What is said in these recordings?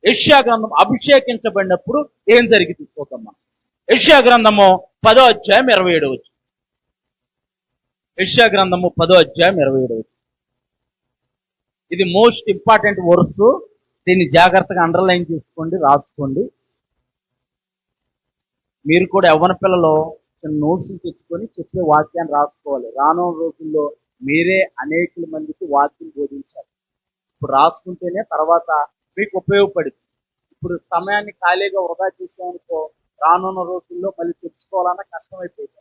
యెషయా గ్రంథం అభిషేకించబడినప్పుడు ఏం జరిగింది చూద్దాం మనం. యెషయా గ్రంథము 10వ అధ్యాయం 27వ వచనం. యెషయా గ్రంథము 10వ అధ్యాయం 27వ వచనం. ఇది మోస్ట్ ఇంపార్టెంట్ వర్స్. దీన్ని జాగ్రత్తగా అండర్లైన్ చేసుకోండి, రాసుకోండి. మీరు కూడా యవ్వన పిల్లలు నోట్స్ తెచ్చుకొని చెప్పే వాక్యాన్ని రాసుకోవాలి. రానున్న రోజుల్లో మీరే అనేక మందికి వాక్యం బోధించాలి. ఇప్పుడు రాసుకుంటేనే తర్వాత మీకు ఉపయోగపడింది. ఇప్పుడు సమయాన్ని ఖాళీగా వృధా చేసామనుకో రానున్న రోజుల్లో మళ్ళీ తెచ్చుకోవాలన్నా కష్టమైపోయింది.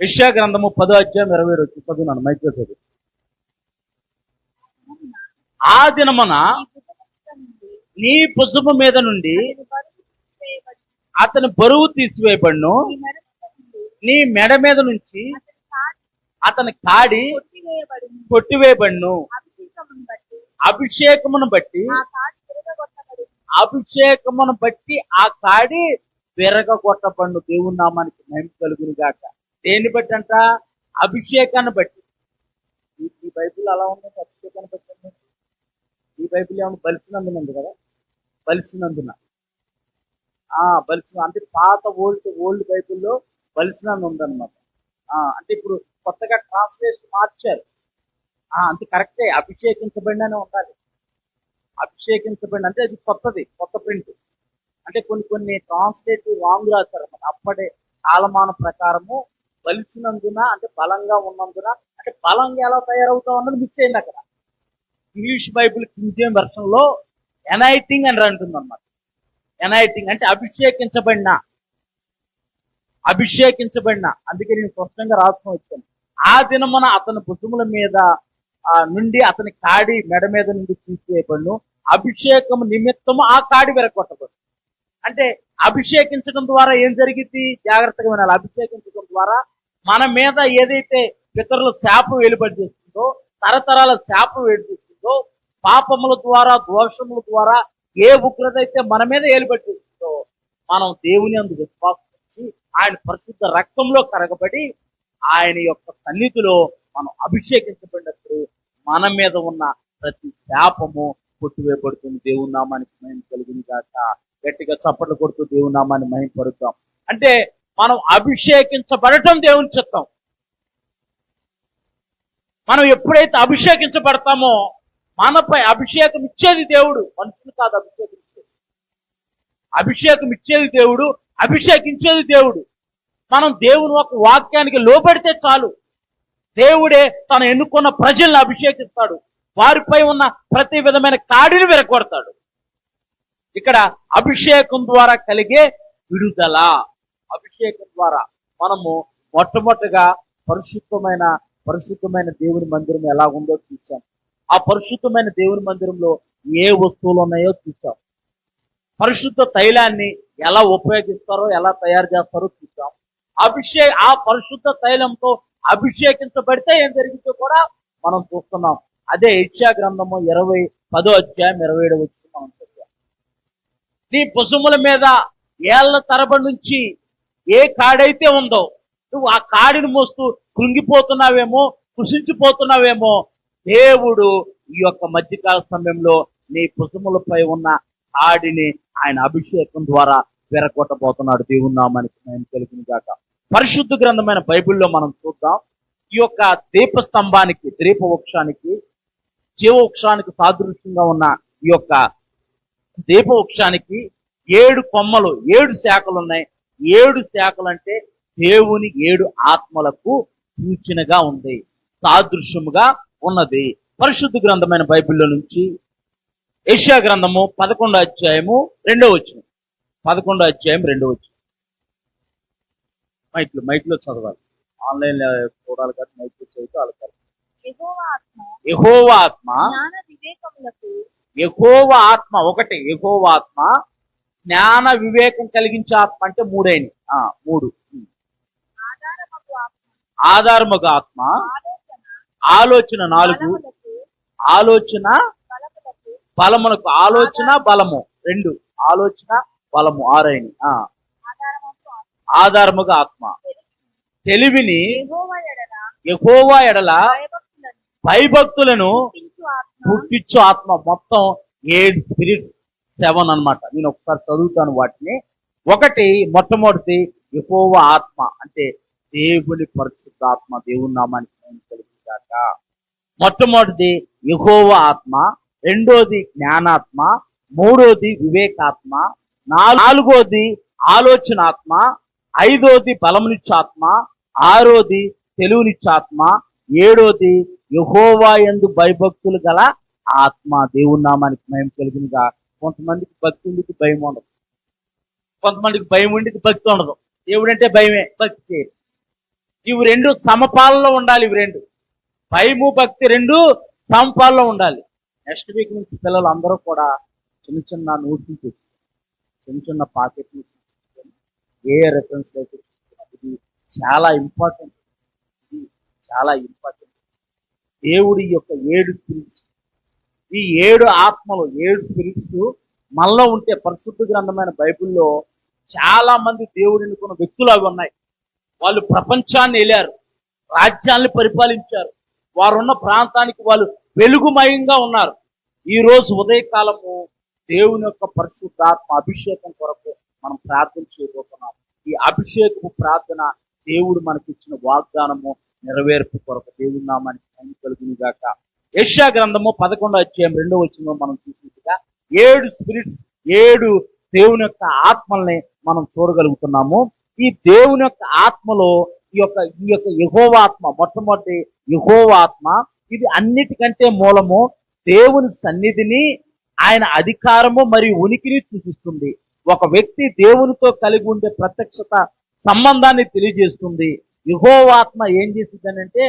యెషయా గ్రంథము 10వ అధ్యాయం 27వ వచనం చదువున్నాను, మైక్రో చదువు. ఆ దినమున నీ భుజము మీద నుండి అతని బరువు తీసివేయబడును, నీ మెడ మీద నుంచి అతని కాడి కొట్టివేయబడును. అభిషేకమును బట్టి ఆ కాడి విరగొట్టబడును. దేవుని నామానికి మహిమ కలుగును గాక. దేన్ని బట్టి అంట? అభిషేకాన్ని బట్టి. ఈ బైబిల్ అలా ఉందంటే అభిషేకాన్ని బట్టి. ఈ బైబిల్ ఏమన్నా బలిసినందున ఉంది కదా, బలిసినందున బలిసిన అంటే పాత ఓల్డ్ బైబిల్లో బలిసినందు ఉందన్నమాట. అంటే ఇప్పుడు కొత్తగా ట్రాన్స్లేషన్ మార్చారు. అంతే కరెక్టే, అభిషేకించబడిననే ఉండాలి. అభిషేకించబడిన అంటే అది కొత్త ప్రింట్. అంటే కొన్ని ట్రాన్స్లేటివ్ రాంగ్ రాశారు అన్నమాట. అప్పటి కాలమాన ప్రకారము బలిసినందున అంటే బలంగా ఉన్నందున, అంటే బలంగా ఎలా తయారవుతాం అన్నది మిస్ అయింది అక్కడ. English Bible king James version లో ఎనైటింగ్ అని అంటుంది అన్నమాట. ఎనైటింగ్ అంటే అభిషేకించబడిన. అందుకే నేను స్పష్టంగా రాసుకొని వచ్చాను. ఆ దినమున అతని భుజముల మీద నుండి అతని కాడి మెడ మీద నుండి తీసివేయబడును, అభిషేకము నిమిత్తము ఆ కాడి విరగొట్టబడు. అంటే అభిషేకించడం ద్వారా ఏం జరిగింది? జాగ్రత్తగా వినాలి. అభిషేకించడం ద్వారా మన మీద ఏదైతే పితరుల శాపం వెలుబడి చేస్తుందో, తరతరాల శాపం వెలుబడిస్తుందో, పాపముల ద్వారా దోషముల ద్వారా ఏ ఉగ్రత అయితే మన మీద ఏలుబడి చేస్తుందో, మనం దేవుని అందు విశ్వాసం వచ్చి ఆయన పరిశుద్ధ రక్తంలో కరగబడి ఆయన యొక్క సన్నిధిలో మనం అభిషేకించబడినప్పుడు మన మీద ఉన్న ప్రతి శాపము కొట్టివేయబడుతుంది. దేవుని నామానికి మహిమ కలుగును గాక. గట్టిగా చప్పట్లు కొడుతూ దేవుని నామాన్ని మహిమపరుద్దాం. అంటే మనం అభిషేకించబడటం దేవుని చిత్తం. మనం ఎప్పుడైతే అభిషేకించబడతామో మనపై అభిషేకం ఇచ్చేది దేవుడు, మనుషులు కాదు. అభిషేకం ఇచ్చేది దేవుడు, అభిషేకించేది దేవుడు. మనం దేవుని ఒక వాక్యానికి లోబడితే చాలు, దేవుడే తను ఎన్నుకున్న ప్రజలను అభిషేకిస్తాడు. వారిపై ఉన్న ప్రతి విధమైన కాడిని విరగొడతాడు. ఇక్కడ అభిషేకం ద్వారా కలిగే విడుదల. అభిషేకం ద్వారా మనము మొట్టమొదటిగా పరిశుద్ధమైన దేవుని మందిరం ఎలా ఉందో చూసాం. ఆ పరిశుద్ధమైన దేవుని మందిరంలో ఏ వస్తువులు ఉన్నాయో చూసాం. పరిశుద్ధ తైలాన్ని ఎలా ఉపయోగిస్తారో, ఎలా తయారు చేస్తారో చూసాం. ఆ పరిశుద్ధ తైలంతో అభిషేకించబడితే ఏం జరిగిందో కూడా మనం చూస్తున్నాం. అదే యెషయా గ్రంథము 10వ అధ్యాయం 27వ వచనం మనం చూద్దాం. నీ భుజముల మీద ఏళ్ల తరబడి నుంచి ఏ కాడైతే ఉందో నువ్వు ఆ కాడిని మోస్తూ కృంగిపోతున్నావేమో, కృషించిపోతున్నావేమో, దేవుడు ఈ యొక్క మధ్యకాల సమయంలో నీ భుజములపై ఉన్న కాడిని ఆయన అభిషేకం ద్వారా విరగొట్టబోతున్నాడు. దేవుని నామానికి మహిమ కలుగును గాక. పరిశుద్ధ గ్రంథమైన బైబిల్లో మనం చూద్దాం. ఈ యొక్క దీపవృక్షానికి జీవవృక్షానికి సాదృశ్యంగా ఉన్న ఈ యొక్క దీపవృక్షానికి 7 కొమ్మలు, 7 శాఖలు ఉన్నాయి. 7 శాఖలు అంటే దేవుని 7 ఆత్మలకు సూచనగా ఉంది, సాదృశ్యముగా ఉన్నది. పరిశుద్ధ గ్రంథమైన బైబిల్లో నుంచి యెషయా గ్రంథము 11వ అధ్యాయము 2వ వచనం. 11వ అధ్యాయం 2వ వచనం. మైక్లో చదవాలి. ఆన్లైన్ చూడాలి కదా, మైక్లో చదివితే వాళ్ళకి. యెహోవా ఆత్మ ఒకటి. యెహోవా ఆత్మ జ్ఞాన వివేకం కలిగించే ఆత్మ అంటే 3 ఆధారముగా ఆత్మ, ఆలోచన 4, ఆలోచన బలమునకు, ఆలోచన బలము 2, ఆలోచన బలము 6 ఆధారముగా ఆత్మ, తెలివిని, యెహోవా ఎడల భయభక్తులను పుట్టించు ఆత్మ. మొత్తం 7 స్పిరిట్స్, 7 అన్నమాట. నేను ఒకసారి చదువుతాను వాటిని. ఒకటి, మొట్టమొదటిది యెహోవా ఆత్మ, అంటే దేవుని పరిశుద్ధాత్మ, దేవుని నామానికి మహిమ కలుగును గాక. మొట్టమొదటిది యెహోవా ఆత్మ, రెండోది జ్ఞానాత్మ, మూడోది వివేకాత్మ, నాలుగోది ఆలోచనాత్మ, ఐదోది బలమునిచ్చాత్మ, ఆరోది తెలివినిచ్చాత్మ, ఏడోది యెహోవా యందు భయభక్తులు గల ఆత్మ. దేవుని నామానికి మహిమ కలుగునుగా. కొంతమందికి భక్తి ఉండికి భయం ఉండదు, కొంతమందికి భయం ఉండికి భక్తి ఉండదు. దేవుడంటే భయమే, భక్తి చేయరు. ఇవి రెండు సమపాలలో ఉండాలి. ఇవి రెండు, భయము భక్తి రెండు సమపాలలో ఉండాలి. నెక్స్ట్ వీక్ నుంచి పిల్లలు అందరూ కూడా చిన్న చిన్న నోట్స్ తెచ్చుకోవాలి, చిన్న చిన్న పాకెట్ ఏ రెఫరెన్స్ అయితే ఇది చాలా ఇంపార్టెంట్. ఇది చాలా ఇంపార్టెంట్. దేవుడి యొక్క 7 స్పిరిట్స్, ఈ 7 ఆత్మలు, 7 స్పిరిట్స్ మనలో ఉంటే పరిశుద్ధ గ్రంథమైన బైబిల్లో చాలా మంది దేవుడు ఎన్నుకున్న వ్యక్తులు అవి ఉన్నాయి. వాళ్ళు ప్రపంచాన్ని వెళ్ళారు, రాజ్యాన్ని పరిపాలించారు, వారున్న ప్రాంతానికి వాళ్ళు వెలుగుమయంగా ఉన్నారు. ఈ రోజు ఉదయకాలము దేవుని యొక్క పరిశుద్ధాత్మ అభిషేకం కొరకు మనం ప్రార్థన చేయబోతున్నాం. ఈ అభిషేకపు ప్రార్థన దేవుడు మనకిచ్చిన వాగ్దానము నెరవేర్పు కొరకు దేవుని నామానికి మహిమ కలుగును గాక. యెషయా గ్రంథము 11వ అధ్యాయం 2వ వచనంలో మనం చూసినట్టుగా 7 స్పిరిట్స్, 7 దేవుని యొక్క ఆత్మల్ని మనం చూడగలుగుతున్నాము. ఈ దేవుని యొక్క ఆత్మలో ఈ యొక్క యెహోవా ఆత్మ, మొట్టమొదటి యెహోవా ఆత్మ, ఇది అన్నిటికంటే మూలము. దేవుని సన్నిధిని, ఆయన అధికారము మరియు ఉనికిని సూచిస్తుంది. ఒక వ్యక్తి దేవునితో కలిగి ఉండే ప్రత్యక్షత సంబంధాన్ని తెలియజేస్తుంది. యెహోవా ఆత్మ ఏం చేసిందనంటే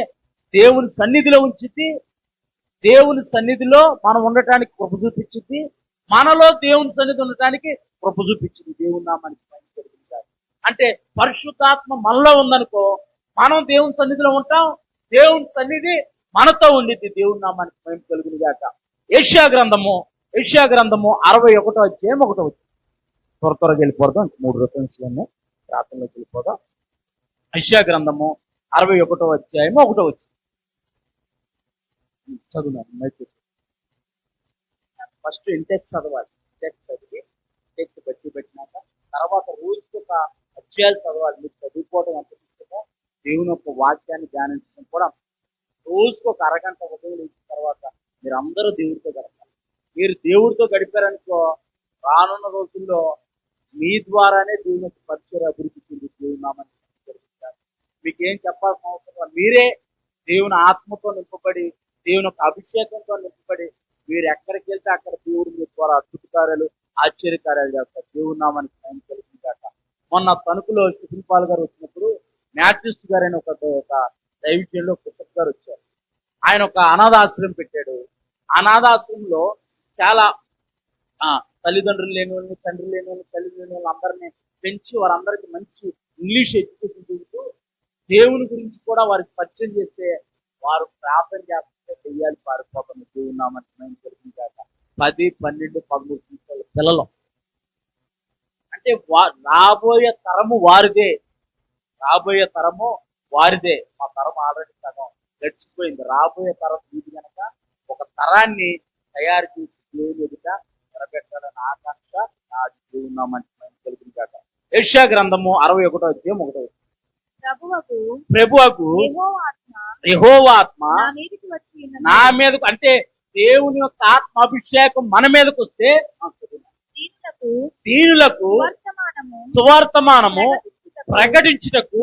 దేవుని సన్నిధిలో ఉంచితే, దేవుని సన్నిధిలో మనం ఉండటానికి కృప చూపించింది, మనలో దేవుని సన్నిధి ఉండటానికి కృప చూపించింది. దేవుని నామానికి మహిమ కలుగును గాక. అంటే పరిశుద్ధాత్మ మనలో ఉందనుకో, మనం దేవుని సన్నిధిలో ఉంటాం, దేవుని సన్నిధి మనతో ఉండిద్ది. దేవుని నామానికి మహిమ కలుగును గాక. యెషయా గ్రంథము 61వ అధ్యాయం 1వ వచనం. త్వరగా వెళ్ళిపోదాం, 3 రెఫరెన్స్లు ఉన్నాయి, ప్రార్థనలోకి వెళ్ళిపోదాం. యెషయా గ్రంథము 61వ అధ్యాయం 1వ వచనం చదువున్నాను. ఫస్ట్ ఇంటెక్స్ చదవాలి, ఇంటెక్స్ చదివి ఇంటెక్స్ పెట్టినాక తర్వాత రోజుకి ఒక అధ్యాయాలు చదవాలి. మీరు చదువుకోవడం ఎంత ఇష్టమో దేవుని యొక్క వాక్యాన్ని ధ్యానించడం కూడా రోజుకు ఒక అరగంట ఉదయం ఇచ్చిన తర్వాత మీరు అందరూ దేవుడితో గడపాలి. మీరు దేవుడితో గడిపారనుకో, రానున్న రోజుల్లో మీ ద్వారానే దేవుని యొక్క పరిచయం అభివృద్ధి చెంది దేవుని నామాన్ని జరుగుతారు. మీకు ఏం చెప్పాల్సిన అవసరం, మీరే దేవుని ఆత్మతో నింపబడి, దేవుని యొక్క అభిషేకంతో నింపబడి, మీరు ఎక్కడికి వెళ్తే అక్కడ దేవుడు మీ ద్వారా అద్భుత కార్యాలు, ఆశ్చర్యకార్యాలు చేస్తారు. దేవుని నామానికి మహిమ కలుగును గాక. మొన్న తణుకులో స్టీఫెన్ పాల్ గారు వచ్చినప్పుడు మ్యాథ్యూస్ గారు అని ఒక దైవజనులు పుస్తక్ గారు వచ్చారు. ఆయన ఒక అనాథాశ్రమం పెట్టాడు. అనాథాశ్రమంలో చాలా తల్లిదండ్రులు లేని వాళ్ళని, తండ్రి లేని వాళ్ళని, తల్లి లేని వాళ్ళని అందరినీ పెంచి వారందరికీ మంచి ఇంగ్లీష్ ఎడ్యుకేషన్ చూపుతూ దేవుని గురించి కూడా వారికి పరిచయం చేస్తే వారు ప్రార్థన చేస్తుంటే దెయ్యాలు పారిపోతుంది. దేవుని నామానికి మహిమ కలుగును గాక. 10, 12, 13 సంవత్సరాల పిల్లలు అంటే రాబోయే తరము వారిదే, రాబోయే తరము వారిదే. మా తరం ఆల్రెడీ సగం గడిచిపోయింది. రాబోయే తరం ఇది కనుక ఒక తరాన్ని తయారు చేసి దేవుని ఎదుట నిలబెట్టాలని ఆకాంక్ష నాది. దేవుని నామానికి మహిమ కలుగును గాక. యెషయా గ్రంథము 61వ అధ్యాయం 1వ వచనం. ప్రభువుకు యెహోవా ఆత్మ నా మీదకు, అంటే దేవుని యొక్క ఆత్మ అభిషేకం మన మీదకు వస్తే దీనులకు సువర్తమానము ప్రకటించుటకు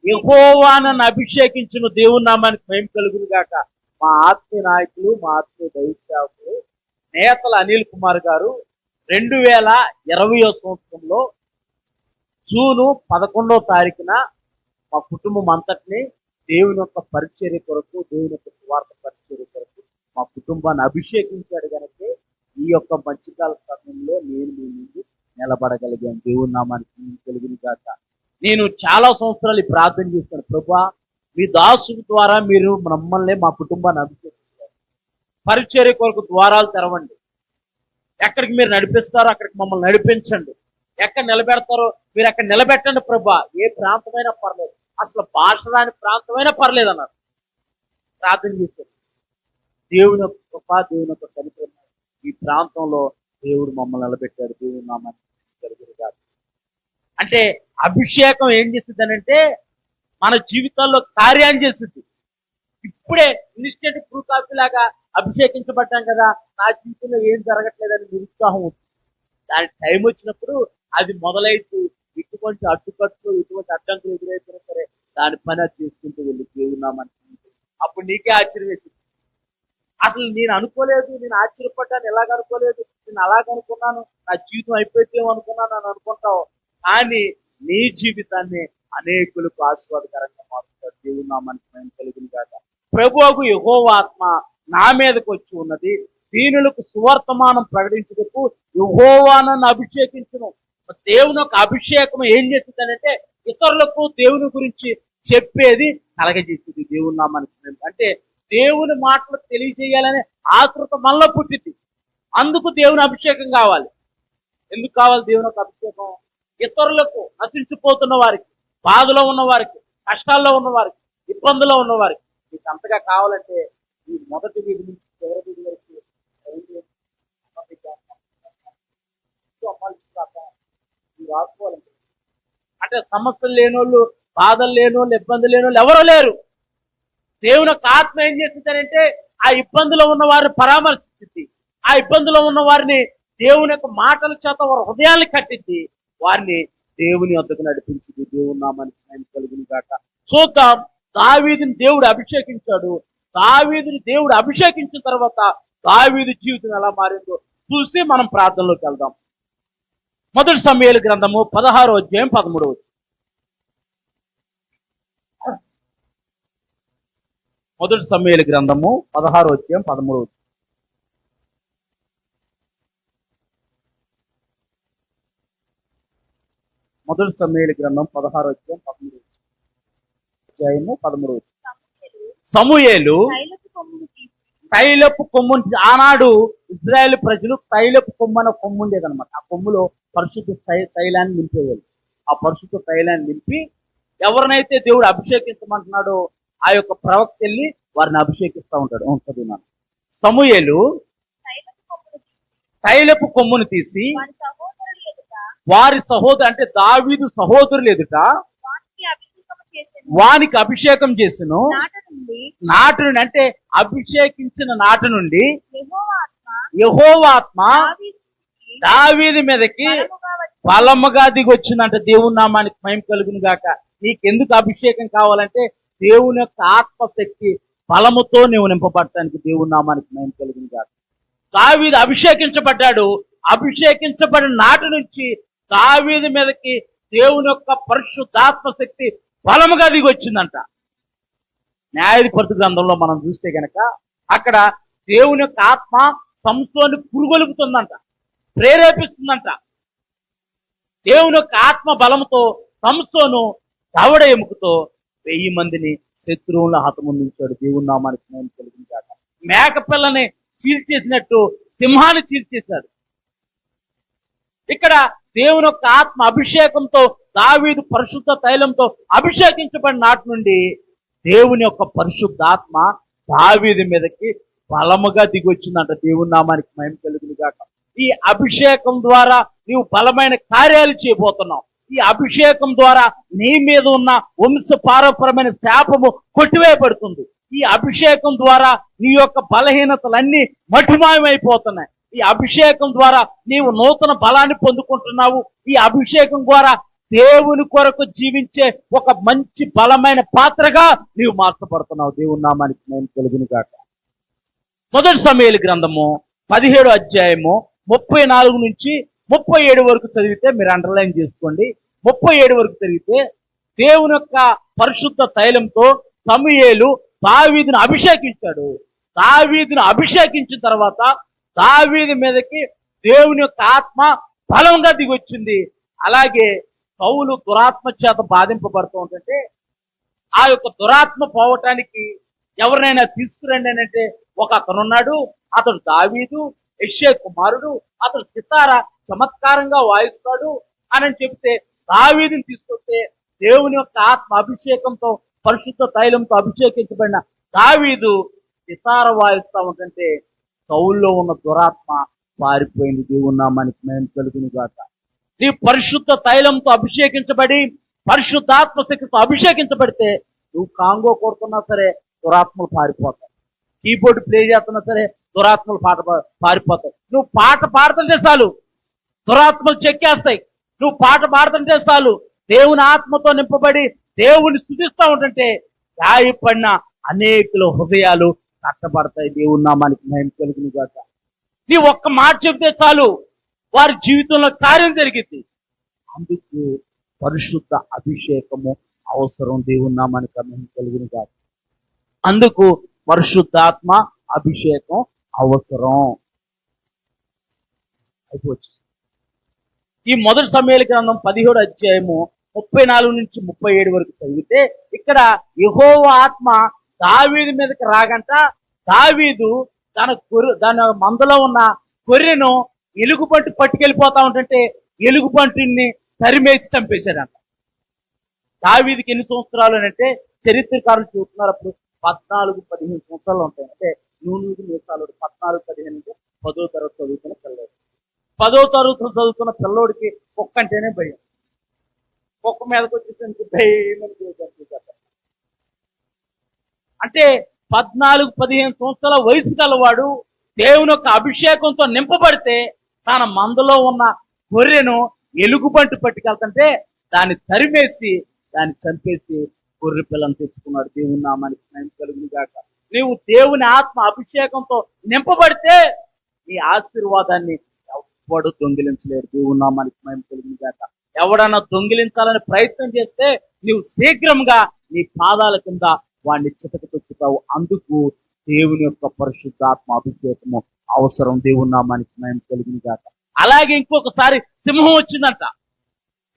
యెహోవాను అభిషేకించిన దేవుని నామానికి మహిమ కలుగును గాక. మా ఆత్మీయ నాయకులు, మా ఆత్మీయ దైవ సేవకులు నేతల అనిల్ కుమార్ గారు 2020వ సంవత్సరంలో జూన్ 11వ తారీఖున మా కుటుంబం అంతటిని దేవుని యొక్క పరిచర్య కొరకు, దేవుని యొక్క సువార్త పరిచర్య కొరకు మా కుటుంబాన్ని అభిషేకించాడు కనుక ఈ యొక్క మధ్యకాల సమయంలో నేను మీ ముందు నిలబడగలిగాను. దేవుని నామానికి కలుగును గాక. నేను చాలా సంవత్సరాలు ఈ ప్రార్థన చేస్తాను, ప్రభువా మీ దాసుడి ద్వారా మీరు మమ్మల్ని, మా కుటుంబాన్ని అభిషేకించారు, పరిచర్య కొరకు ద్వారాలు తెరవండి, ఎక్కడికి మీరు నడిపిస్తారో అక్కడికి మమ్మల్ని నడిపించండి, ఎక్కడ నిలబెడతారో మీరు అక్కడ నిలబెట్టండి ప్రభా. ఏ ప్రాంతమైనా పర్లేదు, అసలు భాష రాని ప్రాంతమైనా పర్లేదు అన్నారు. ప్రార్థన చేశారు. దేవుని యొక్క కృప, దేవుని యొక్క కనికరం ఈ ప్రాంతంలో దేవుడు మమ్మల్ని నిలబెట్టాడు. దేవుడు నామానికి కలుగును గాక. అంటే అభిషేకం ఏం చేస్తుందనంటే మన జీవితాల్లో కార్యాన్ని చేస్తుంది. ఇప్పుడే ఇన్స్టెంట్ ప్రూఫ్ కాపీ లాగా అభిషేకించబడ్డాం కదా, నా జీవితంలో ఏం జరగట్లేదని నిరుత్సాహం ఉంటుంది. దాని టైం వచ్చినప్పుడు అది మొదలైతే ఎటువంటి అడ్డుకట్లు, ఎటువంటి అడ్డంకులు ఎదురైతున్నా సరే దాని పని అది చేసుకుంటూ వెళ్ళి దేవుడు నామానికి. అప్పుడు నీకే ఆశ్చర్యం వేసింది. అసలు నేను అనుకోలేదు, నేను ఆశ్చర్యపడ్డాను, ఎలాగ అనుకోలేదు, నేను అలాగనుకున్నాను, నా జీవితం అయిపోతేమో అనుకున్నాను అని అనుకుంటావు. కానీ నీ జీవితాన్ని అనేకులకు ఆశీర్వాదకరంగా మారుతాడు. దేవుడు నామానికి మేము కలిగిన కాక. ప్రభువుకు యెహోవా ఆత్మ నా మీదకి వచ్చి ఉన్నది, దీనులకు సువర్తమానం ప్రకటించుటకు యెహోవా నన్ను అభిషేకించును. దేవుని యొక్క అభిషేకం ఏం చేస్తుందనంటే ఇతరులకు దేవుని గురించి చెప్పేది కలగజేస్తుంది. దేవుని నామానికి. అంటే దేవుని మాటలు తెలియజేయాలనే ఆతృత మనలో పుట్టింది. అందుకు దేవుని అభిషేకం కావాలి. ఎందుకు కావాలి దేవుని యొక్క అభిషేకం? ఇతరులకు, నశించిపోతున్న వారికి, బాధలో ఉన్న వారికి, కష్టాల్లో ఉన్న వారికి, ఇబ్బందుల్లో ఉన్న వారికి మీకు అంతగా కావాలంటే ఈ మొదటి వీధి నుంచి చివరి వీధి వరకు రాసుకోవాలంటే, అంటే సమస్యలు లేనోళ్ళు, బాధలు లేనోళ్ళు, ఇబ్బందులు లేనోళ్ళు ఎవరూ లేరు. దేవుని యొక్క ఆత్మ ఏం చేస్తుందంటే ఆ ఇబ్బందులో ఉన్న వారిని పరామర్శించింది. ఆ ఇబ్బందులో ఉన్న వారిని దేవుని యొక్క మాటల చేత వారి హృదయాన్ని కట్టింది, వారిని దేవుని వద్దకు నడిపించింది. దేవుని నామానికి మహిమ కలుగును గాక. చూద్దాం, దావీదుని దేవుడు అభిషేకించాడు. దావీదుని దేవుడు అభిషేకించిన తర్వాత దావీదు జీవితం ఎలా మారిందో చూసి మనం ప్రార్థనలోకి వెళ్దాం. మొదటి సమూయేలు గ్రంథము 16వ అధ్యాయం 13వ. మొదటి సమూయేలు గ్రంథము 16వ అధ్యాయం 13వ. మొదటి సమూయేలు గ్రంథం 16వ అధ్యాయం 13వ అధ్యాయము 13వ. సమూయేలు తైలపు కొమ్మును, ఆనాడు ఇజ్రాయేల్ ప్రజలు తైలపు కొమ్మన కొమ్ము ఉండేదన్నమాట. ఆ కొమ్ములో పరిశుద్ధ తైలాన్ని నింపేవాళ్ళు. ఆ పరిశుద్ధ తైలాన్ని నింపి ఎవరినైతే దేవుడు అభిషేకించమంటున్నాడో ఆ యొక్క ప్రవక్త వెళ్ళి వారిని అభిషేకిస్తూ ఉంటాడు. చదువున్నాను. సమూయేలు తైలపు కొమ్మును తీసి వారి సహోదరు, అంటే దావీదు సహోదరులు ఎదుట వానికి అభిషేకం చేసెను. నాటి నుండి, అంటే అభిషేకించిన నాటి నుండి యెహోవా ఆత్మ దావీదు మీదకి బలముగా దిగొచ్చిందంట. దేవుని నామానికి మహిమ కలుగును గాక. నీకెందుకు అభిషేకం కావాలంటే దేవుని యొక్క ఆత్మశక్తి బలముతో నీవు నింపబడటానికి. దేవుని నామానికి మహిమ కలుగును గాక. దావీదు అభిషేకించబడ్డాడు. అభిషేకించబడిన నాటి నుంచి దావీదు మీదకి దేవుని యొక్క పరిశుద్ధాత్మ శక్తి బలముగా దిగొచ్చిందంట. న్యాయాధిపతి గ్రంథంలో మనం చూస్తే గనక అక్కడ దేవుని యొక్క ఆత్మ సంసోన్ని పురుగొలుపుతుందంట, ప్రేరేపిస్తుందంట. దేవుని యొక్క ఆత్మ బలముతో సంసోను దవడ ఎముకతో 1000 మందిని శత్రువులను హతముందించాడు. దేవుని నామానికి మహిమ కలుగును గాక. మేక పిల్లని చీల్చేసినట్టు సింహాన్ని చీల్చేశాడు. ఇక్కడ దేవుని యొక్క ఆత్మ అభిషేకంతో దావీదు పరిశుద్ధ తైలంతో అభిషేకించబడిన నాటి నుండి దేవుని యొక్క పరిశుద్ధ ఆత్మ దావీదు మీదకి బలముగా దిగొచ్చిందంట. దేవుని నామానికి మహిమ కలుగును గాక. ఈ అభిషేకం ద్వారా నీవు బలమైన కార్యాలు చేయబోతున్నావు. ఈ అభిషేకం ద్వారా నీ మీద ఉన్న వంశ పారంపరమైన శాపము కొట్టివేయబడుతుంది. ఈ అభిషేకం ద్వారా నీ యొక్క బలహీనతలన్నీ మఠిమాయమైపోతున్నాయి. ఈ అభిషేకం ద్వారా నీవు నూతన బలాన్ని పొందుకుంటున్నావు. ఈ అభిషేకం ద్వారా దేవుని కొరకు జీవించే ఒక మంచి బలమైన పాత్రగా నీవు మార్చబడుతున్నావు. దేవుని నామానికి మహిమ కలుగును గాక. మొదటి సమూయేలు గ్రంథము 17వ అధ్యాయము 34 నుంచి 37 వరకు చదివితే మీరు అండర్లైన్ చేసుకోండి. 37 వరకు చదివితే దేవుని యొక్క పరిశుద్ధ తైలంతో సమూయేలు దావీదును అభిషేకించాడు. దావీదును అభిషేకించిన తర్వాత దావీదు మీదకి దేవుని యొక్క ఆత్మ బలంగా దిగొచ్చింది. అలాగే సౌలు దురాత్మ చేత బాధింపబడుతూ ఉంటుంటే ఆ యొక్క దురాత్మ పోవటానికి ఎవరినైనా తీసుకురండి అని అంటే ఒక అతనున్నాడు. అతడు దావీదు, యెష్షై కుమారుడు. అతడు సితారా చమత్కారంగా వాయిస్తాడు అని చెప్తే దావీదుని తీసుకొస్తే దేవుని యొక్క ఆత్మ అభిషేకంతో పరిశుద్ధ తైలంతో అభిషేకించబడిన దావీదు సితార వాయిస్తా ఉంటుంటే సౌల్లో ఉన్న దురాత్మ పారిపోయింది. దేవుని నామానికి మహిమ కలుగును గాక. నీ పరిశుద్ధ తైలంతో అభిషేకించబడి పరిశుద్ధాత్మ శక్తితో అభిషేకించబడితే నువ్వు కాంగో కొడుతున్నా సరే దురాత్మలు పారిపోతాయి. కీబోర్డ్ ప్లే చేస్తున్నా సరే దురాత్మలు పారిపోతాయి. నువ్వు పాట పాడుతుంటే చాలు దురాత్మలు చెక్కేస్తాయి. నువ్వు పాట పాడుతుంటే చాలు దేవుని ఆత్మతో నింపబడి దేవుని స్తుతిస్తూ ఉంటుంటే గాయపడిన అనేకుల హృదయాలు కట్టబడతాయి. దేవుని నామానికి మహిమ కలుగును గాక. నీ ఒక్క మాట చెబితే చాలు వారి జీవితంలో కార్యం జరిగింది. అందుకు పరిశుద్ధ అభిషేకము అవసరం. దేవుని నామానికి మహిమ కలుగును గాక. అందుకు పరిశుద్ధాత్మ అభిషేకం అవసరం. అయిపోవచ్చు. ఈ మొదటి సమూయేలు గ్రంథం 17వ అధ్యాయము 34 నుంచి 37 వరకు చదివితే ఇక్కడ యెహోవా ఆత్మ దావీదు మీదకి రాగంట. దావీదు తన మందలో ఉన్న గొర్రెను ఎలుగుబంటి పట్టుకెళ్ళిపోతా ఉంటుంటే ఎలుగుబంటిని తరిమేసి చంపేశాడంట. దావీదుకి ఎన్ని సంవత్సరాలు అంటే చరిత్రకారులు చూస్తున్నారు అప్పుడు 14-15 సంవత్సరాలు ఉంటాయి. అంటే 100 నిమిషాలు 14-15 అంటే 10వ తరగతి చదువుతున్న పిల్లడు. 10వ తరగతి చదువుతున్న పిల్లోడికి కుక్క అంటేనే భయం. కుక్క మీదకి వచ్చేసరికి భయం అంటే 14-15 సంవత్సరాల వయసు గలవాడు దేవుని యొక్క అభిషేకంతో నింపబడితే తన మందలో ఉన్న గొర్రెను ఎలుగుబంటి పట్టుకెళ్తుంటే దాన్ని తరిమేసి దాన్ని చంపేసి గొర్రె పిల్లను తెచ్చుకున్నాడు. దేవుని నామానికి మహిమ కలుగును గాక. నీవు దేవుని ఆత్మ అభిషేకంతో నింపబడితే నీ ఆశీర్వాదాన్ని ఎవడు దొంగిలించలేడు. దేవుని నామానికి మహిమ కలుగును గాక. ఎవడన్నా దొంగిలించాలని ప్రయత్నం చేస్తే నీవు శీఘ్రంగా నీ పాదాల కింద వాడిని చితక తొక్కుతావు. అందుకు దేవుని యొక్క పరిశుద్ధాత్మ అభిషేకము అవసరం. దేవుని నామానికి మహిమ కలుగును గాక. అలాగే ఇంకొకసారి సింహం వచ్చిందంట.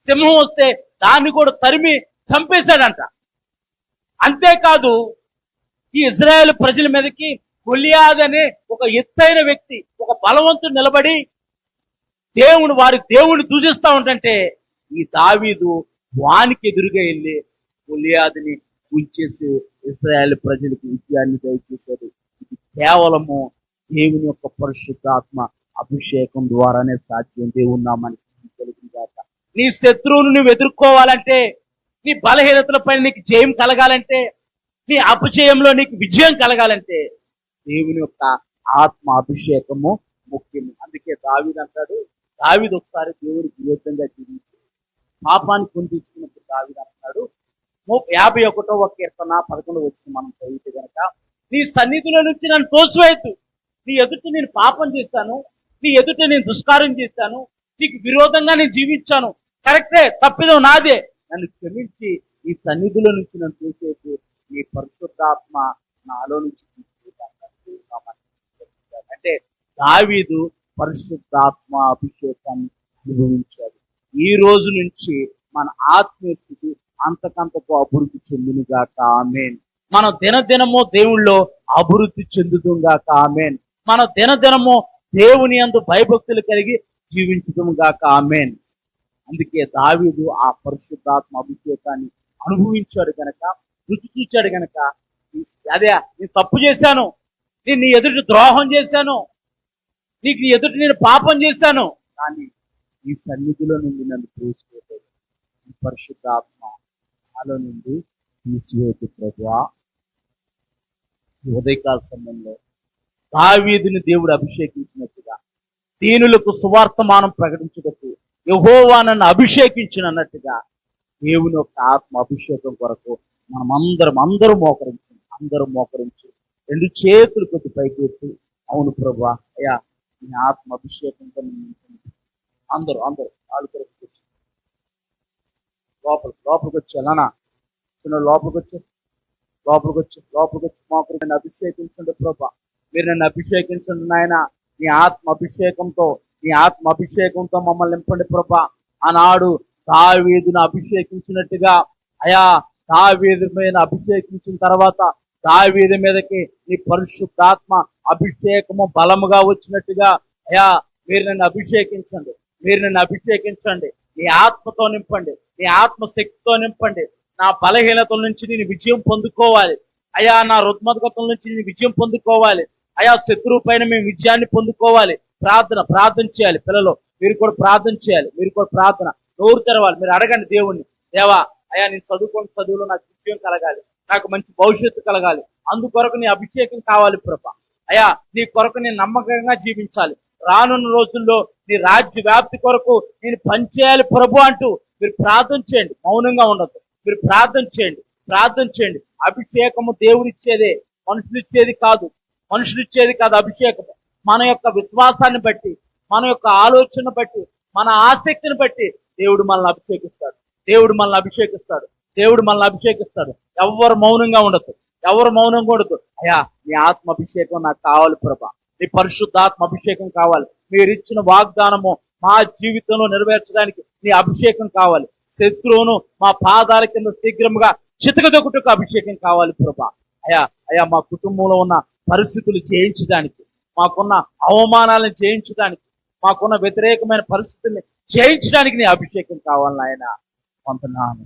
సింహం వస్తే దాన్ని కూడా తరిమి చంపేశాడంట. అంతేకాదు ఈ ఇజ్రాయేల్ ప్రజల మీదకి గొలియాదు అనే ఒక ఎత్తైన వ్యక్తి, ఒక బలవంతుడు నిలబడి దేవుని దూషిస్తా ఉంటుంటే ఈ దావీదు వానికి ఎదురుగా వెళ్ళి గొలియాదుని ఉంచేసి ఇశ్రాయేలు ప్రజలకు విజయాన్ని దయచేశాడు. ఇది కేవలము దేవుని యొక్క పరిశుద్ధాత్మ అభిషేకం ద్వారానే సాధ్యం. దేవుని నామానికి కలుగును గాక. నీ శత్రువును నువ్వు ఎదుర్కోవాలంటే, నీ బలహీనతలపై నీకు జయం కలగాలంటే, నీ అపజయంలో నీకు విజయం కలగాలంటే దేవుని యొక్క ఆత్మ అభిషేకము ముఖ్యము. అందుకే దావీదు అంటాడు, దావీదు ఒకసారి దేవునికి విరుద్ధంగా జీవించి పాపాన్ని పొందించుకున్నప్పుడు దావీదు అంటాడు 51వ కీర్తన 11 వచ్చిన మనం చదివితే కనుక, నీ సన్నిధిలో నుంచి నన్ను తోసివేయద్దు. నీ ఎదుట నేను పాపం చేశాను, నీ ఎదుట నేను దుష్కారం చేశాను, నీకు విరోధంగా నేను జీవించాను, కరెక్టే, తప్పిదం నాదే, నన్ను క్షమించి ఈ సన్నిధిలో నుంచి నన్ను తోసేసి నీ పరిశుద్ధాత్మ నాలో నుంచి అంటే దావీదు పరిశుద్ధాత్మ అభిషేకాన్ని అనుభవించాడు. ఈ రోజు నుంచి మన ఆత్మీయ స్థితి అంతకంతకు అభివృద్ధి చెందునుగాక. ఆమేన్. మనం దినదినము దేవుళ్ళో అభివృద్ధి చెందుతుంగాక. ఆమేన్. మన దినదినము దేవుని యందు భయభక్తులు కలిగి జీవించుదుముగాక. ఆమేన్. అందుకే దావీదు ఆ పరిశుద్ధాత్మ అభిషేకాన్ని అనుభవించాడు గనక, రుచి చూచాడు గనక, అదే నేను తప్పు చేశాను, నేను నీ ఎదుటి ద్రోహం చేశాను, నీకు నీ ఎదుటి నేను పాపం చేశాను, కానీ ఈ సన్నిధిలో నుండి నన్ను తీసివేయలేదు, ఈ పరిశుద్ధాత్మ నాలో నుండి తీసివేయదు ప్రభువా. ఉదయకాల సమయంలో దావీదుని దేవుడు అభిషేకించినట్టుగా దీనులకు సువార్తమానం ప్రకటించుటకు యెహోవా నన్ను అభిషేకించినట్టుగా దేవుని యొక్క ఆత్మ అభిషేకం కొరకు అందరూ మోకరించి 2 చేతులు కొద్ది పైకి ఎత్తి, అవును ప్రభువా, అయ్యా నీ ఆత్మ అభిషేకంతో అందరూ ఆడుకోవచ్చు. లోపలికి వచ్చేయాలనా లోపలికి వచ్చి మోకరు నన్ను అభిషేకించండి ప్రభా, మీరు నన్ను అభిషేకించండి నాయన, నీ ఆత్మ అభిషేకంతో మమ్మల్ని నింపండి ప్రభా. ఆనాడు దావీదును అభిషేకించినట్టుగా అయా దావీదు మీద అభిషేకించిన తర్వాత దావీదు మీదకి నీ పరిశుద్ధాత్మ అభిషేకము బలముగా వచ్చినట్టుగా అయా మీరు నన్ను అభిషేకించండి, నీ ఆత్మతో నింపండి, నీ ఆత్మ శక్తితో నింపండి. నా బలహీనతల నుంచి నేను విజయం పొందుకోవాలి అయా, నా రుగ్మతల నుంచి నేను విజయం పొందుకోవాలి అయా, శత్రువు పైన మేము విజయాన్ని పొందుకోవాలి, ప్రార్థన చేయాలి. పిల్లలు మీరు కూడా ప్రార్థన చేయాలి. మీరు కూడా ప్రార్థన నోరు తెరవాలి. మీరు అడగండి దేవుణ్ణి, దేవా అయ్యా నేను చదువుకున్న చదువులో నాకు విజయం కలగాలి, నాకు మంచి భవిష్యత్తు కలగాలి, అందుకొరకు నీ అభిషేకం కావాలి ప్రభా. అయ్యా నీ కొరకు నేను నమ్మకంగా జీవించాలి, రానున్న రోజుల్లో నీ రాజ్య వ్యాప్తి కొరకు నేను పనిచేయాలి ప్రభు అంటూ మీరు ప్రార్థన చేయండి. మౌనంగా ఉండదు, మీరు ప్రార్థన చేయండి. అభిషేకము దేవుడిచ్చేదే, మనుషులిచ్చేది కాదు. అభిషేకము మన యొక్క విశ్వాసాన్ని బట్టి, మన యొక్క ఆలోచన బట్టి, మన ఆసక్తిని బట్టి దేవుడు మనల్ని అభిషేకిస్తాడు. ఎవరు మౌనంగా ఉండదు. అయ్యా నీ ఆత్మ అభిషేకం నాకు కావాలి ప్రభా, నీ పరిశుద్ధాత్మ అభిషేకం కావాలి. మీరు ఇచ్చిన వాగ్దానము మా జీవితంలో నెరవేర్చడానికి నీ అభిషేకం కావాలి. శత్రువును మా పాదాల కింద శీఘ్రముగా చితకదొక్కుటకు అభిషేకం కావాలి ప్రభా. అయ్యా మా కుటుంబంలో ఉన్న పరిస్థితులు జయించడానికి, మాకున్న అవమానాలను జయించడానికి, మాకున్న వ్యతిరేకమైన పరిస్థితుల్ని జయించడానికి నీ అభిషేకం కావాలి నాయన.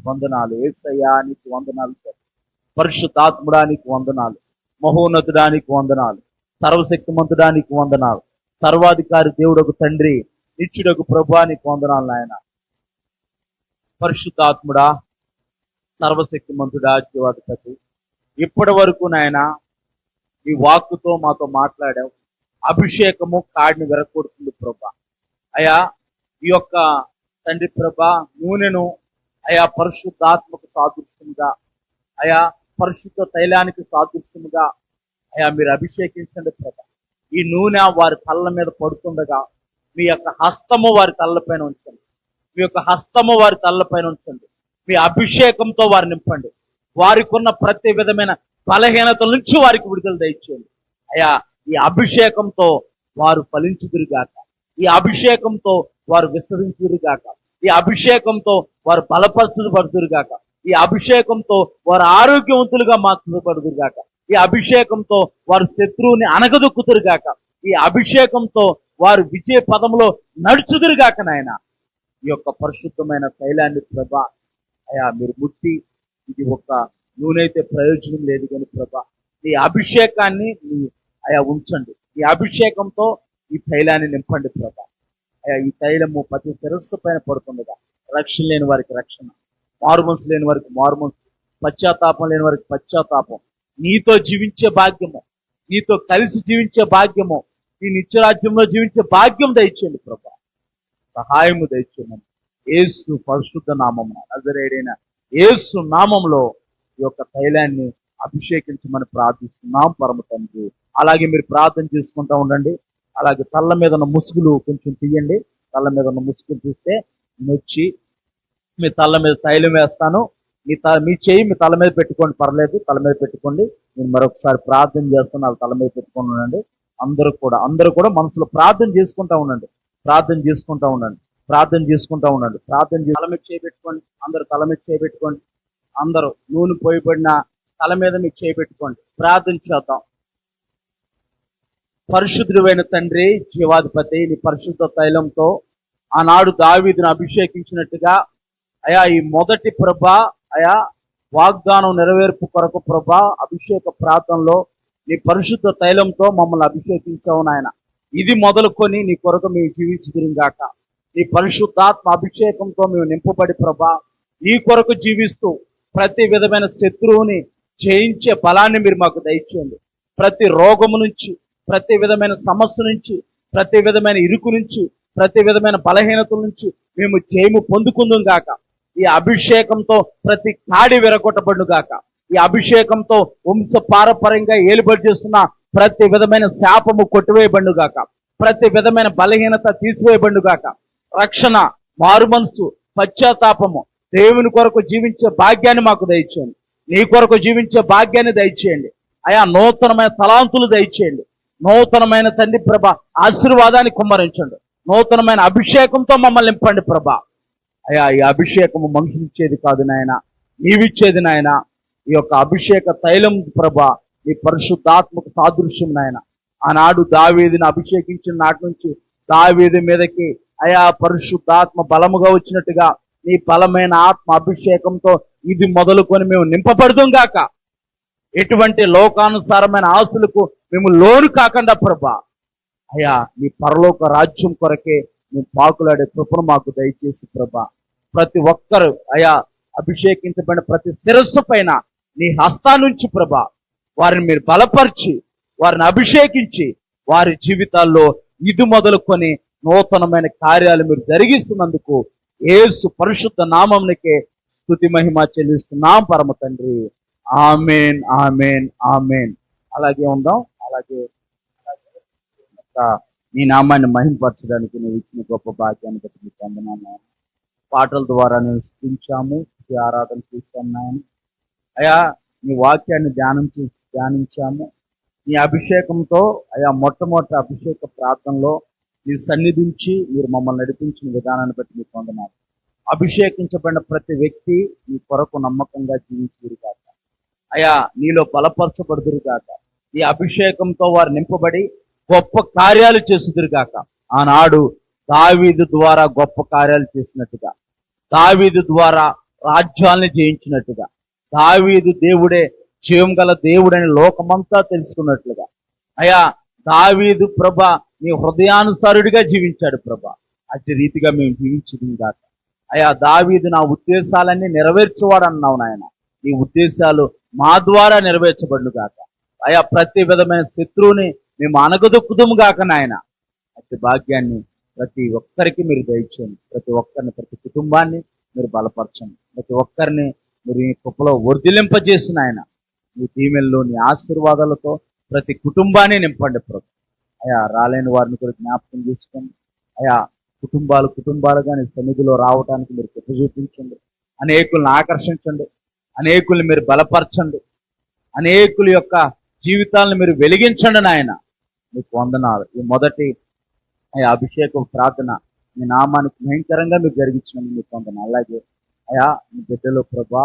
వందనాలు యేసయ్యా, నీకు వందనాలు. పరిశుద్ధాత్ముడా నీకు వందనాలు. మహోన్నతుడా నీకు వందనాలు. సర్వశక్తిమంతుడా నీకు వందనాలు. సర్వాధికారి దేవుడకు తండ్రి, నిత్యుడకు ప్రభువా నీకు వందనాలు నాయన. పరిశుద్ధాత్ముడా, సర్వశక్తిమంతుడా, జీవాధిపతి, ఇప్పటి వరకు నాయన ఈ వాక్కుతో మాతో మాట్లాడావు. అభిషేకము కాడిని విరగొడుతుంది ప్రభా. అయ్యా ఈ యొక్క తండ్రి ప్రభా నూనెను అయా పరిశుద్ధాత్మకు సాదృశ్యముగా, అయా పరిశుద్ధ తైలానికి సాదృశ్యముగా అయా మీరు అభిషేకించండి ప్రభా. ఈ నూనె వారి తల్ల మీద పడుతుండగా మీ యొక్క హస్తము వారి తల్లపైన ఉంచండి. మీ అభిషేకంతో వారిని నింపండి. వారికి ఉన్న ప్రతి విధమైన బలహీనతల నుంచి వారికి విడుదల దయచేయండి. అయ్యా ఈ అభిషేకంతో వారు ఫలించుదురుగాక, ఈ అభిషేకంతో వారు విస్తరించుదురుగాక, ఈ అభిషేకంతో వారు బలపరచబడుదురుగాక, ఈ అభిషేకంతో వారు ఆరోగ్యవంతులుగా మార్చబడుదురుగాక, ఈ అభిషేకంతో వారు శత్రువుని అనగదొక్కుతురుగాక, ఈ అభిషేకంతో వారు విజయ పదంలో నడుచుదురుగాక నాయన. ఈ యొక్క పరిశుద్ధమైన తైలాన్ని ప్రభా అయా మీరు ముట్టి, ఇది ఒక నూనె ప్రయోజనం లేదు కానీ ప్రభా ఈ అభిషేకాన్ని అయా ఉంచండి. ఈ అభిషేకంతో ఈ తైలాన్ని నింపండి ప్రభా. అయా ఈ తైలము ప్రతి శిరస్సు పైన పడుతుండగా రక్షణ లేని వారికి రక్షణ, మారుమనసు లేని వారికి మారుమనసు, పశ్చాత్తాపం లేని వారికి పశ్చాత్తాపం, నీతో జీవించే భాగ్యము, నీతో కలిసి జీవించే భాగ్యము, ఈ నిత్యరాజ్యంలో జీవించే భాగ్యం దయచేయండి ప్రభా. సహాయము దయచేయండి. యేసు పరిశుద్ధ నామమున, నజరేయుడైన యేసు నామంలో ఈ యొక్క తైలాన్ని అభిషేకించమని ప్రార్థిస్తున్నాం పరమ తండ్రి. అలాగే మీరు ప్రార్థన చేసుకుంటూ ఉండండి. అలాగే తల్ల మీద ఉన్న ముసుగులు కొంచెం తీయండి. తల్ల మీద ఉన్న ముసుగులు తీస్తే నేను వచ్చి మీ తల్ల మీద తైలం వేస్తాను. మీ చేయి మీ తల మీద పెట్టుకోండి, పర్లేదు, తల మీద పెట్టుకోండి. నేను మరొకసారి ప్రార్థన చేస్తాను, అది తల మీద పెట్టుకొని ఉండండి. అందరూ కూడా మనసులో ప్రార్థన చేసుకుంటా ఉండండి. తల మీద చేయబెట్టుకోండి. అందరూ తల మీద చేయబెట్టుకోండి. అందరూ నూనె పోయబడిన తల మీద మీకు చేయబెట్టుకోండి. ప్రార్థన చేద్దాం. పరిశుద్ధుడైన తండ్రి, జీవాధిపతి, నీ పరిశుద్ధ తైలంతో ఆనాడు దావీదును అభిషేకించినట్టుగా అయా ఈ మొదటి ప్రభా అయా వాగ్దానం నెరవేర్పు కొరకు ప్రభా అభిషేక ప్రార్థనలో నీ పరిశుద్ధ తైలంతో మమ్మల్ని అభిషేకించావు నాయన. ఇది మొదలుకొని నీ కొరకు మేము జీవించుదురుగాక. నీ పరిశుద్ధాత్మ అభిషేకంతో మేము నింపబడి ప్రభా నీ కొరకు జీవిస్తూ ప్రతి విధమైన శత్రువుని జయించే బలాన్ని మీరు మాకు దయచేయండి. ప్రతి రోగము నుంచి, ప్రతి విధమైన సమస్య నుంచి, ప్రతి విధమైన ఇరుకు నుంచి, ప్రతి విధమైన బలహీనతల నుంచి మేము జయము పొందుకుందుం గాక. ఈ అభిషేకంతో ప్రతి కాడి విరగొట్టబడును గాక. ఈ అభిషేకంతో వంశ పారపర్యంగా ఏలుబడి చేస్తున్న ప్రతి విధమైన శాపము కొట్టివేయబడును గాక. ప్రతి విధమైన బలహీనత తీసివేయబడును గాక. రక్షణ, మారుమనసు, పశ్చాత్తాపము, దేవుని కొరకు జీవించే భాగ్యాన్ని మాకు దయచేయండి. నీ కొరకు జీవించే భాగ్యాన్ని దయచేయండి. అయా నూతనమైన తలాంతులు దయచేయండి. నూతనమైన తండ్రి ప్రభ ఆశీర్వాదాన్ని కుమ్మరించండి. నూతనమైన అభిషేకంతో మమ్మల్ని నింపండి ప్రభా. అయా ఈ అభిషేకము మనుషులిచ్చేది కాదు నాయన, నీవిచ్చేది నాయన. ఈ యొక్క అభిషేక తైలం ప్రభా నీ పరిశుద్ధాత్మకు సాదృశ్యం నాయన. ఆనాడు దావీదుని అభిషేకించిన నాటి నుంచి దావీదు మీదకి అయా పరిశుద్ధాత్మ బలముగా వచ్చినట్టుగా నీ బలమైన ఆత్మ అభిషేకంతో ఇది మొదలుకొని మేము నింపబడుతాం గాక. ఎటువంటి లోకానుసారమైన ఆశలకు మేము లోను కాకుండా ప్రభా అయ్యా నీ పరలోక రాజ్యం కొరకే మేము పాకులాడే కృపను మాకు దయచేసి ప్రభా, ప్రతి ఒక్కరు అయా అభిషేకించబడిన ప్రతి శిరస్సు పైన నీ హస్తాన్నుంచి ప్రభా వారిని మీరు బలపరిచి వారిని అభిషేకించి వారి జీవితాల్లో ఇది మొదలుకొని నూతనమైన కార్యాలు మీరు జరిగిస్తున్నందుకు యేసు పరిశుద్ధ నామమునకే స్తుతి మహిమ చెల్లిస్తున్నాం పరమ తండ్రి. ఆమేన్ ఆమేన్ ఆమేన్. అలాగే ఉందాం. అలాగే నీ నామాన్ని మహిమపరచడానికి నువ్వు ఇచ్చిన గొప్ప భాగ్యాన్ని బట్టి నీకు వందనాలు. పాటల ద్వారా నేను స్తుతించాము, స్తుతి ఆరాధన చేశాము నాయన. అయా నీ వాక్యాన్ని ధ్యానించాము. నీ అభిషేకంతో అయా మొట్టమొదటి అభిషేక ప్రార్థనలో మీరు సన్నిధించి మీరు మమ్మల్ని నడిపించిన విధానాన్ని బట్టి మీకు వందనాలు. అభిషేకించబడిన ప్రతి వ్యక్తి నీ కొరకు నమ్మకంగా జీవించుదురు కాక, అయా నీలో బలపరచబడుదురు కాక, ఈ అభిషేకంతో వారు నింపబడి గొప్ప కార్యాలు చేసుదురు కాక. ఆనాడు దావీదు ద్వారా గొప్ప కార్యాలు చేసినట్టుగా, దావీదు ద్వారా రాజ్యాల్ని జయించినట్టుగా, దావీదు దేవుడే జీవం గల దేవుడని లోకమంతా తెలుసుకున్నట్లుగా, అయా దావీదు ప్రభ నీ హృదయానుసారుడిగా జీవించాడు ప్రభ. అట్టి రీతిగా మేము జీవించదు కాక. అయా దావీదు నా ఉద్దేశాలన్నీ నెరవేర్చేవాడు అన్నావు నాయన. నీ ఉద్దేశాలు మా ద్వారా నెరవేర్చబడును గాక. అయా ప్రతి విధమైన శత్రువుని మేము అనగదొక్కుదుము గాక నాయన. అట్టి భాగ్యాన్ని ప్రతి ఒక్కరికి మీరు దయచేయండి. ప్రతి ఒక్కరిని, ప్రతి కుటుంబాన్ని మీరు బలపరచండి. ప్రతి ఒక్కరిని మీరు ఈ కృపలో వర్ధిలింపజేసిన ఆయన నీ దీవెనలో నీ ఆశీర్వాదాలతో ప్రతి కుటుంబాన్ని నింపండి ప్రభు. అయా రాలేని వారిని కూడా జ్ఞాపకం చేసుకోండి. అయా కుటుంబాలుగా నీ సన్నిధిలో రావడానికి మీరు కృప చూపించండి. అనేకులను ఆకర్షించండి. అనేకుల్ని మీరు బలపరచండి. అనేకుల యొక్క జీవితాలను మీరు వెలిగించండి నాయన. మీకు వందనాలు. ఈ మొదటి అభిషేకం ప్రార్థన మీ నామానికి భయంకరంగా మీరు జరిగించినందుకు మీకు వందనాలు. అలాగే అయా మీ బిడ్డలో ప్రభా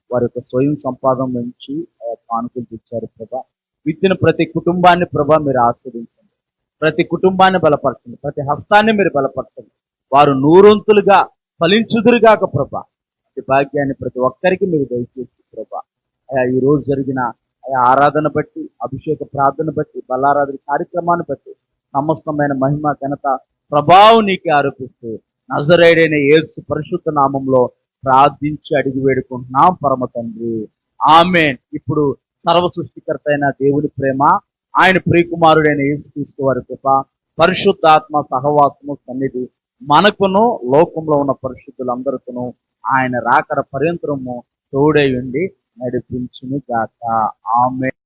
వారి యొక్క స్వయం సంపాదన నుంచి కానుకలు తెచ్చారు ప్రభా. విత్తిన ప్రతి కుటుంబాన్ని ప్రభా మీరు ఆస్వాదించండి. ప్రతి కుటుంబాన్ని బలపరచండి. ప్రతి హస్తాన్ని మీరు బలపరచండి. వారు నూరొంతులుగా ఫలించుదురుగాక ప్రభా. ప్రతి భాగ్యాన్ని ప్రతి ఒక్కరికి మీరు దయచేసి ప్రభా. అయా ఈ రోజు జరిగిన ఆరాధన బట్టి, అభిషేక ప్రార్థన బట్టి, బలారాధన కార్యక్రమాన్ని బట్టి సమస్తమైన మహిమ ఘనత ప్రభావం నీకే ఆరోపిస్తూ నజరేయుడైన యేసు పరిశుద్ధ నామంలో ప్రార్థించి అడిగి వేడుకుంటున్నాం పరమ తండ్రి. ఆమేన్. ఇప్పుడు సర్వ సృష్టికర్త అయిన దేవుని ప్రేమ, ఆయన ప్రియకుమారుడైన యేసుక్రీస్తు వారి కృప, పరిశుద్ధాత్మ సహవాసము సన్నిధి మనకును లోకంలో ఉన్న పరిశుద్ధులందరికీ ఆయన రాకడ పర్యంతరము తోడై ఉండి నడిపించును గాక. ఆమేన్.